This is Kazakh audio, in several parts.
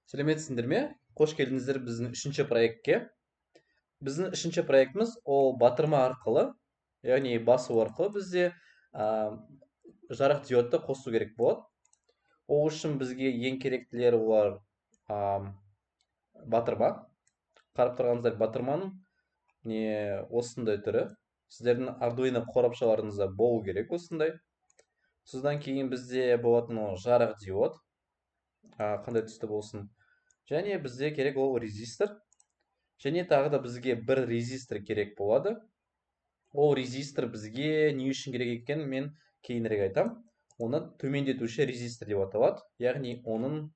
Сәлеметсіңдер ме? Қош келдіңіздер біздің үшінші проектке. Біздің үшінші проектіміз ол батырма арқылы, яғни басу арқылы бізде жарық диодты қосу керек болады. Ол үшін бізге ең керектілері олар батырма. Қарап тұрғаныңыздар батырманың не осындай түрі. Сіздердің Arduino қорапшаларыңызда болу керек осындай. Содан кейін бізде болатын ол жарық диод. Қандай түсті болсын. Және бізде керек ол резистор. Және тағы да бізге бір резистор керек болады. Ол резистор бізге не үшін керек екенін мен кейінірек айтам. Оны төмендетуші резистор деп аталады. Яғни оның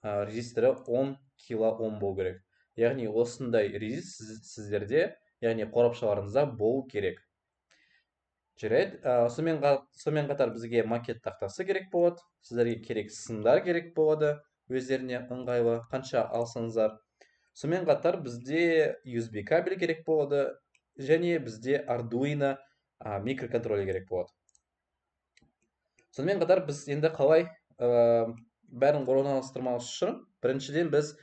резисторы 10 килоом болу керек. Яғни осындай резистор сіздерде, яғни қорапшаларыңызда болу керек. Жарайды. Сонымен қатар бізге макет тақтасы керек болады. Сіздерге керек сымдар керек болады. Өздеріне ыңғайлы қанша алсаңыздар. Сонымен қатар бізде USB кабель керек болады. Және бізде Arduino микроконтроллер керек болады. Сонымен қатар біз енді қалай бәрін орналастырмау үшін біріншіден біз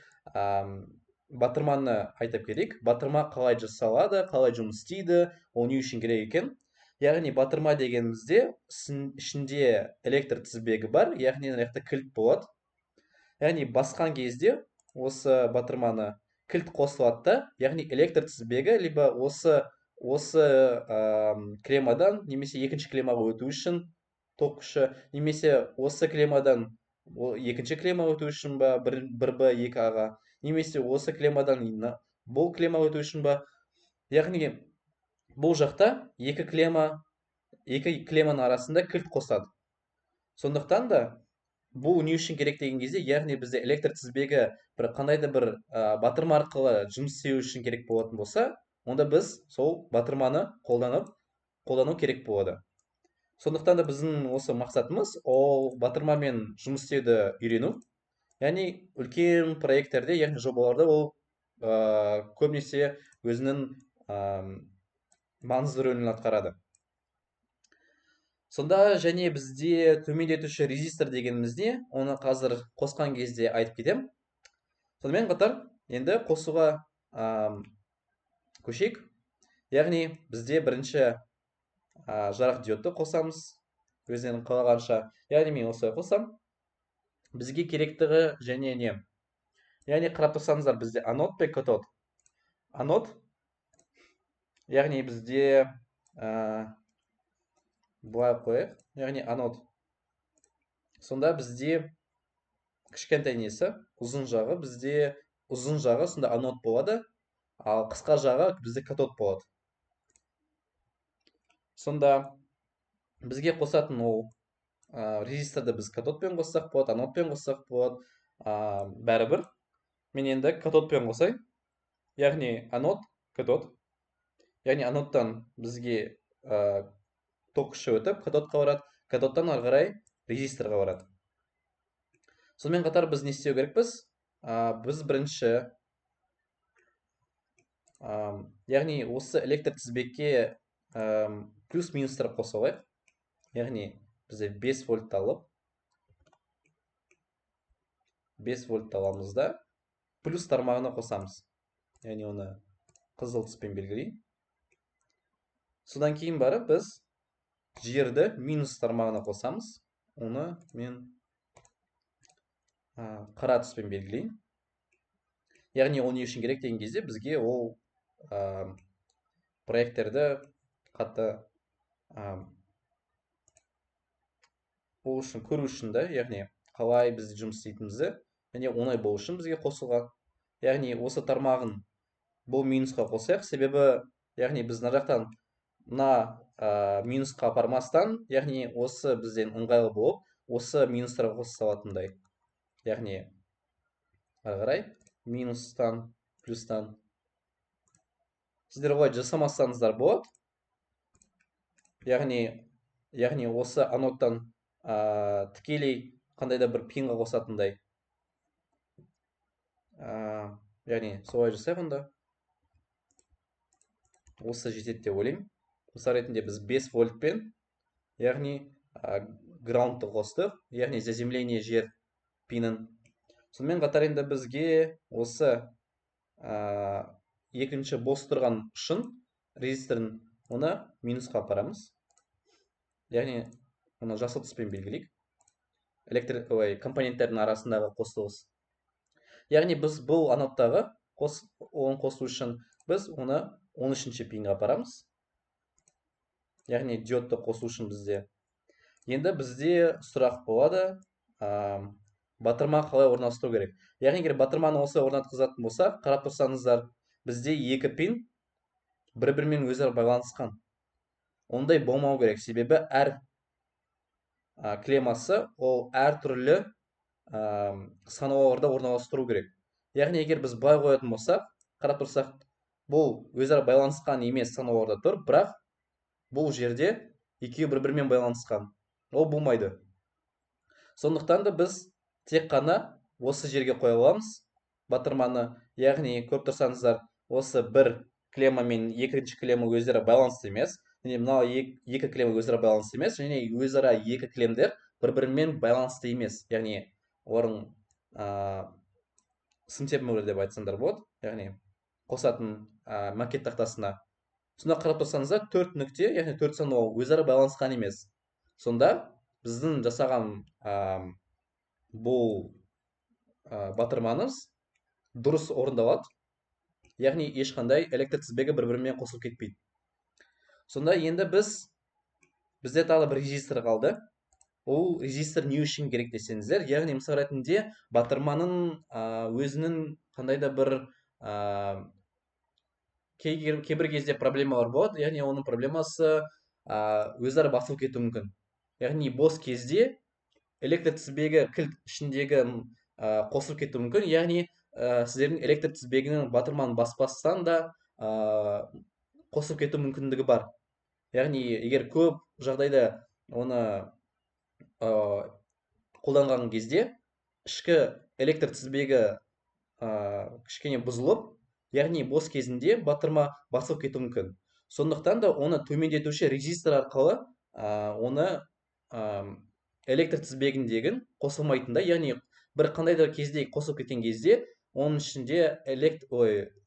батырманы айтып кетейік. Батырма қалай жасалады, қалай жұмыс істейді, ол не үшін керек екен. Яғни батырма дегенімізде ішінде электр тізбегі бар, яғни мына жақта кілт болады. Яғни басқан кезде осы батырманы кілт қосылады да, яғни электр тізбегі либо осы клемадан немесе екінші клемаға өту үшін ток күші, немесе осы клемадан екінші клема өту үшін ба, 1B 2Аға, немесе осы клемадан бұл клема өту үшін ба. Яғни бұл жақта екі клеманың арасында кілт қосады. Сондықтан да бұл не үшін керек деген кезде, яғни бізде электр тізбегі қандай да бір батырма арқылы жұмыс істеу үшін керек болатын болса, онда біз сол батырманы қолдану керек болады. Сондықтан да біздің осы мақсатымыз ол батырмамен жұмыс істеуді үйрену. Яғни үлкен проекттерде, яғни жобаларда ол көбінесе өзінің маңызды рөлін атқарады. Сонда және бізде төмендетуші резистор дегенімізде, оны қазір қосқан кезде айтып кетем. Сонымен қатар енді қосуға көшейік. Яғни бізде бірінші жарық диодты қосамыз, өздерің қалағанша. Яғни мен осылай қосам. Бізге керектігі және не? Яғни қарап тұрсаңыздар, бізде анод пен катод. Анод, яғни бізде былай қояйық, яғни анод. Сонда бізде кішкентай несі, ұзын жағы, бізде ұзын жағы сонда анод болады, ал қысқа жағы бізде катод болады. Сонда бізге қосатын ол резисторды біз катодпен қоссақ болады, анодпен қоссақ болады, бәрібір. Мен енді катодпен қосайын. Яғни анод, катод. Яғни анодтан бізге ток күші өтіп, катодқа барады, катодтан ары қарай резисторға барады. Сонымен қатар біз не істеу керекпіз? Біз бірінші, яғни осы электр тізбекке плюс-минустар қоса алайық. Яғни бізде 5 вольт алып, 5 вольт аламыз да, плюс тармағына қосамыз. Яғни оны қызыл түспен белгілейін. Содан кейін барып біз жерді минус тармағына қосамыз. Оны мен қара түспен белгілейін. Яғни ол не үшін керек деген кезде бізге ол проекттерді қатты ол үшін көру үшін да, яғни қалай біз жұмыс істейтінімізді, және оңай болу үшін бізге қосылған. Яғни осы тармағын бұл минусқа қосайық, себебі яғни біз мына жақтан мына минусқа апармастан, яғни осы бізден ыңғайлы болып, осы минустарға қоса салатындай. Яғни ары қарай минустан, плюстан. Сіздер олай жасамасаңыздар болады. Яғни осы анодтан тікелей қандай да бір пинға қосатындай. Яғни солай жасайық онда. Осы жетеді деп ойлаймын. Мысалы ретінде біз 5 вольтпен, яғни граундты қостық, яғни заземление жер пинін. Сонымен қатар енді бізге осы екінші бос тұрған ұшын резистордың, оны минусқа апарамыз. Яғни оны жасыл түспен белгілейік. Компоненттердің арасындағы қосылыс. Яғни біз бұл аноттағы оны қосу үшін біз оны 13-ші пинға апарамыз. Яғни диодты қосу үшін бізде. Енді бізде сұрақ болады, батырма қалай орналастыру керек. Яғни егер батырманы осылай орнатқызатын болса, қарап тұрсаңыздар, бізде екі пин бір-бірімен өзара байланысқан. Ондай болмау керек, себебі әр клеммасы ол әр түрлі санауларда орналастыру керек. Яғни егер біз былай қоятын болсақ, қарап тұрсақ, бұл өзара байланысқан емес санауларда тұр, бірақ бұл жерде екеуі бір-бірімен байланысқан. Ол болмайды. Сондықтан да біз тек қана осы жерге қоя аламыз батырманы. Яғни көріп тұрсаңыздар, осы бір клемма мен екінші клемма өзара байланысты емес. Және мынау екі клемма өзара байланысты емес, және өзара екі клемдер бір-бірімен байланысты емес. Яғни олардың сымтемірлер деп айтсаңдар болады. Яғни қосатын макет тақтасына. Сонда қарап тұрсаңыздар, 4 нүкте, яғни 4 санау өзара байланысқан емес. Сонда біздің жасаған бұл батырманымыз дұрыс орындалады. Яғни ешқандай электр тізбегі бір-бірімен қосылып кетпейді. Сонда енді бізде тағы бір резистор қалды. Ол резистор не үшін керек десеңіздер, яғни мысал ретінде батырманың өзінің қандай да бір кейбір кезде проблемалар болады, яғни оның проблемасы өзара басылып кетуі мүмкін. Яғни бос кезде электр тізбегі кілт ішіндегі қосылып кетуі мүмкін. Яғни сіздердің электр тізбегінің батырманы баспастан да қосылып кету мүмкіндігі бар. Яғни егер көп жағдайда оны қолданған кезде ішкі электр тізбегі кішкене бұзылып, яғни бос кезінде батырма басылып кетуі мүмкін. Сондықтан да оны төмендетуші резистор арқылы оны электр тізбегіндегі қосылмайтында, яғни бір қандай да кезде қосылып кеткен кезде, оның ішінде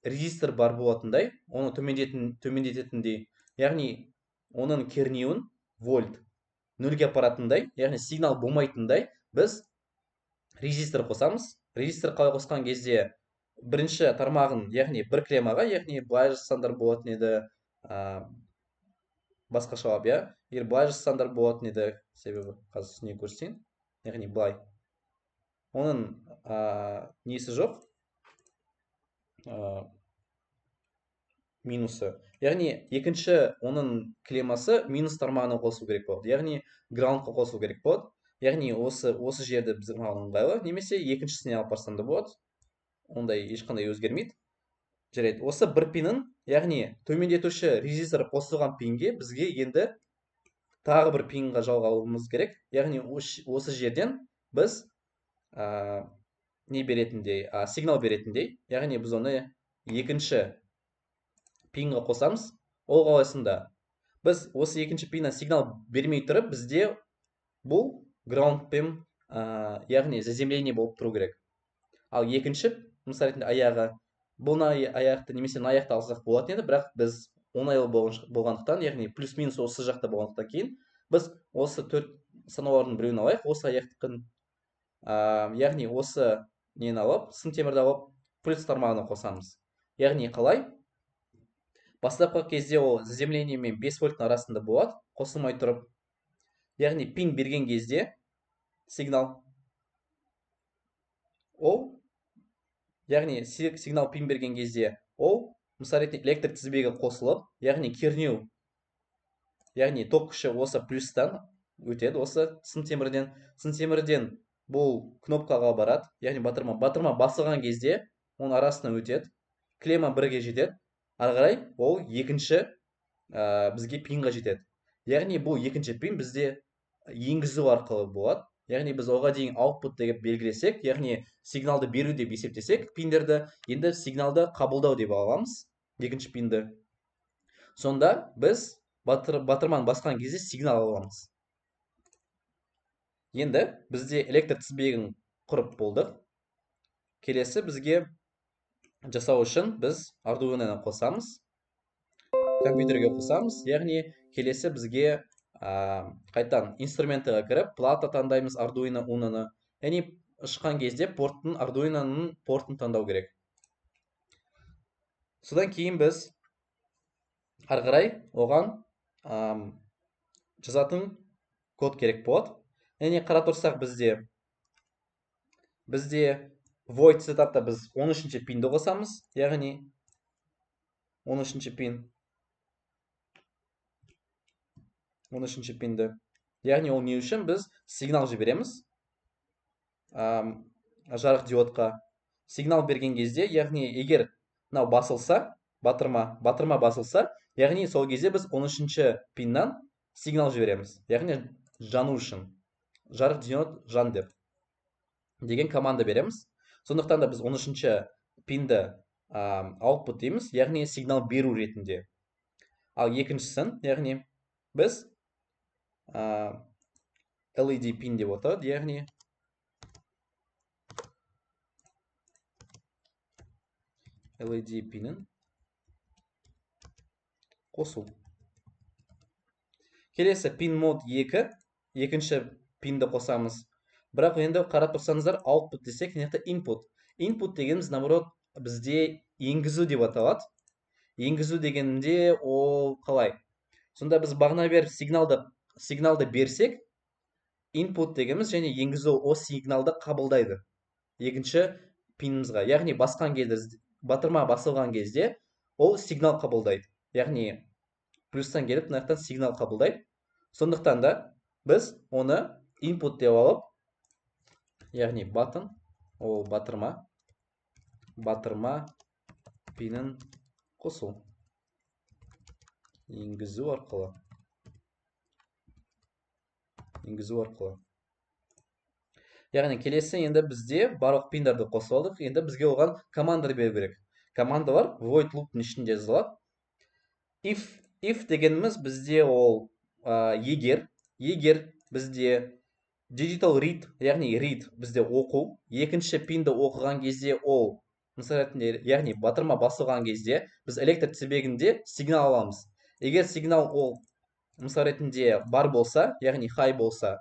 резистор бар болатындай, оны төмендететіндей, яғни оның кернеуін вольт нөлге апаратындай, яғни сигнал болмайтындай біз резистор қосамыз. Резистор қалай қосқан кезде бірінші тармағын, яғни бір клеммаға, яғни былай жасасаңдар болатын еді, басқашалап, егер былай жасасаңдар болатын еді, себебі қазір түсіне көрсетейін, яғни былай. Оның несі жоқ, минусы. Яғни екінші оның клеммасы минус тармағына қосылу керек болады, яғни граундқа қосылу керек болады. Яғни осы жерді біз ыңғайлы, немесе екіншісіне алып барсам да болады. Ондай ешқандай өзгермейді. Жарайды. Осы бір пинін, яғни төмендетуші резистор қосылған пинге бізге енді тағы бір пинға жалғауымыз керек. Яғни осы жерден біз не беретіндей, сигнал беретіндей, яғни біз оны екінші пинға қосамыз. Ол қалайсында біз осы екінші пиннан сигнал бермей тұрып, бізде бұл граундпен, яғни заземление болып тұру керек. Ал екінші, мысал ретінде аяғы, бұл аяқты немесе аяқты алсақ болатын еді, бірақ біз оңайлы болғандықтан, яғни плюс-минус осы жақта болғандықтан кейін, біз осы 4 санаулардың біреуін алайық, осы аяқтықын, яғни осы нені алып, сымтемірді алып, плюс тармағына қосамыз. Яғни қалай? Бастапқы кезде ол заземление мен 5 вольттың арасында болады, қосылмай тұрып. Яғни пин берген кезде сигнал ол, яғни сигнал пин берген кезде ол, мысал ретінде электр тізбегі қосылып, яғни кернеу, яғни ток күші осы плюстан өтеді, осы сымтемірден. Сымтемірден бұл кнопкаға барады, яғни батырма басылған кезде оның арасына өтеді, клемма бірге жетеді, ары қарай ол екінші бізге пинға жетеді. Яғни бұл екінші пин бізде енгізу арқылы болады. Яғни біз оға дейін output деп белгілесек, яғни сигналды беру деп есептесек, пиндерді, енді сигналды қабылдау деп аламыз, екінші пинді. Сонда біз батырманы басқан кезде сигнал аламыз. Енді бізде электр тізбегін құрып болдық. келесі бізге жасау үшін біз Arduino'ны қосамыз. Компьютерге қосамыз. Яғни келесі бізге қайтадан инструментіға кіріп, плата таңдаймыз Arduino Uno'ны. Яғни шыққан кезде Arduino'ның портын таңдау керек. Содан кейін біз ары қарай оған жазатын код керек болады. Яғни қарап тұрсақ бізде void setup'та біз 13-ші пинді қосамыз. Яғни 13-ші пинді. Яғни ол не үшін біз сигнал жібереміз жарық диодқа. Сигнал берген кезде, яғни егер мынау басылса, батырма басылса, яғни сол кезде біз 13-ші пиннан сигнал жібереміз. Яғни жану үшін. Жарық диод жан деп деген команда береміз. Сондықтан да біз 13-ші пинді output дейміз, яғни сигнал беру ретінде. Ал екіншісін, яғни біз LED пин деп аталады, яғни LED пинін қосу. Келесі пин мод 2, екінші пинді қосамыз. Бірақ енді қарап тұрсаңыздар, output десек, input. Input дегеніміз, наоборот, бізде енгізу деп аталады. Енгізу дегенде ол қалай? Сонда біз бағана беріп сигналды берсек, input дегеніміз және енгізу о сигналды қабылдайды. Екінші пинімізға. Яғни басқан кезде, батырма басылған кезде, ол сигнал қабылдайды. Яғни плюстан келіп, мынаяқтан сигнал қабылдайды. Сондықтан да біз оны input деп алып, яғни button, ол батырма пинін қосу. Енгізу арқылы. Яғни келесі енді бізде барлық пиндарды қосып алдық. Енді бізге оған команда беру керек. Командалар void loop'ның ішінде жазылады. If дегеніміз бізде ол егер бізде digital read, яғни read бізде оқу, екінші пинді оқыған кезде ол, яғни батырма басылған кезде біз электр тізбегінде сигнал аламыз. Егер сигнал ол мысал ретінде бар болса, яғни high болса,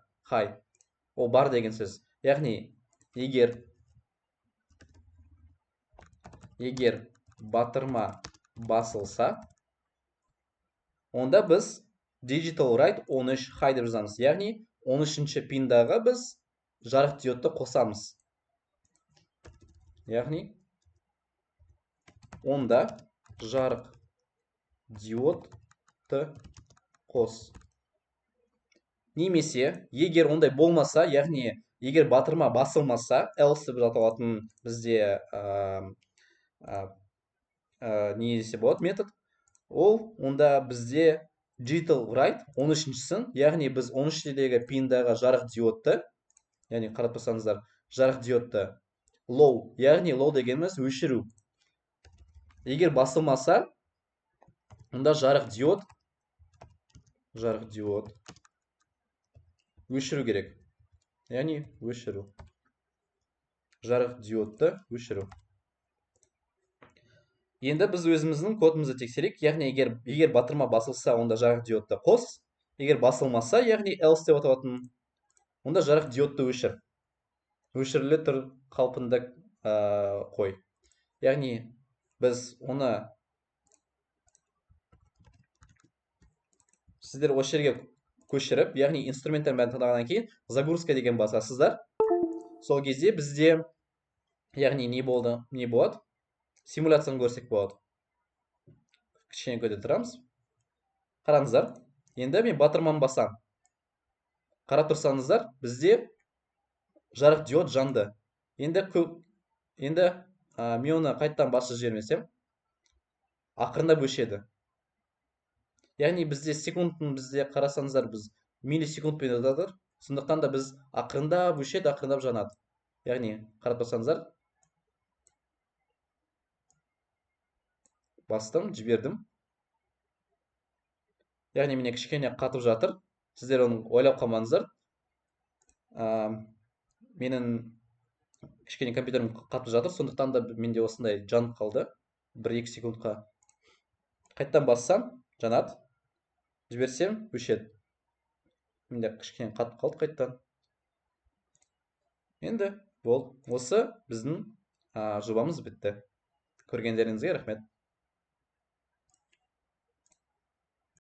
ол бар деген сөз. Яғни егер батырма басылса, онда біз digital write 13 high деп жазамыз. Яғни 13-ші пиндағы біз жарық диодты қосамыз. Яғни онда жарық диодты қос. Немесе, егер ондай болмаса, яғни егер батырма басылмаса, else деп аталатын бізде не десе болады метод, ол онда бізде digital write 13-шісін, яғни біз 13-дегі пиндағы жарық диодты, яғни қарап тұрсаңыздар, жарық диодты low, яғни low дегеніміз өшіру. Егер басылмаса, онда жарық диод өшіру керек. Яғни өшіру. Жарық диодты өшіру. Енді біз өзіміздің кодымызды тексерейік. Яғни егер батырма басылса, онда жарық диодты қос. Егер басылмаса, яғни else деп аталатын, онда жарық диодты өшір. Өшірілі тұр қалпында қой. Яғни біз оны сіздер осы жерге көшіріп, яғни инструменттен бәрін таңдағаннан кейін загрузка деген басасыздар. Сол кезде бізде, яғни не болады? Симуляцияны көрсек болады. Кішкене көте тұрамыз. Қараңыздар. Енді мен батырманы басам. Қарап тұрсаңыздар, бізде жарық диод жанды. Енді мен оны қайттан басшы жібермесем, ақырындап өшеді. Яғни бізде секундтың бізде қарасаңыздар, біз миллисекундпен өтеді. Сондықтан да біз ақырындап өшеді, ақырындап жанады. Яғни қарап тұрсаңыздар, бастым, жібердім. Яғни міне кішкене қатып жатыр. Сіздер оны ойлап қалмаңыздар. Менің кішкене компьютерім қатып жатыр, сондықтан да менде осындай жанып қалды 1-2 секундқа. Қайттан бассам жанады, жіберсем өшеді. Менде кішкене қатып қалды қайттан. Енді болды, осы біздің жобамыз бітті. Көргендеріңізге рахмет.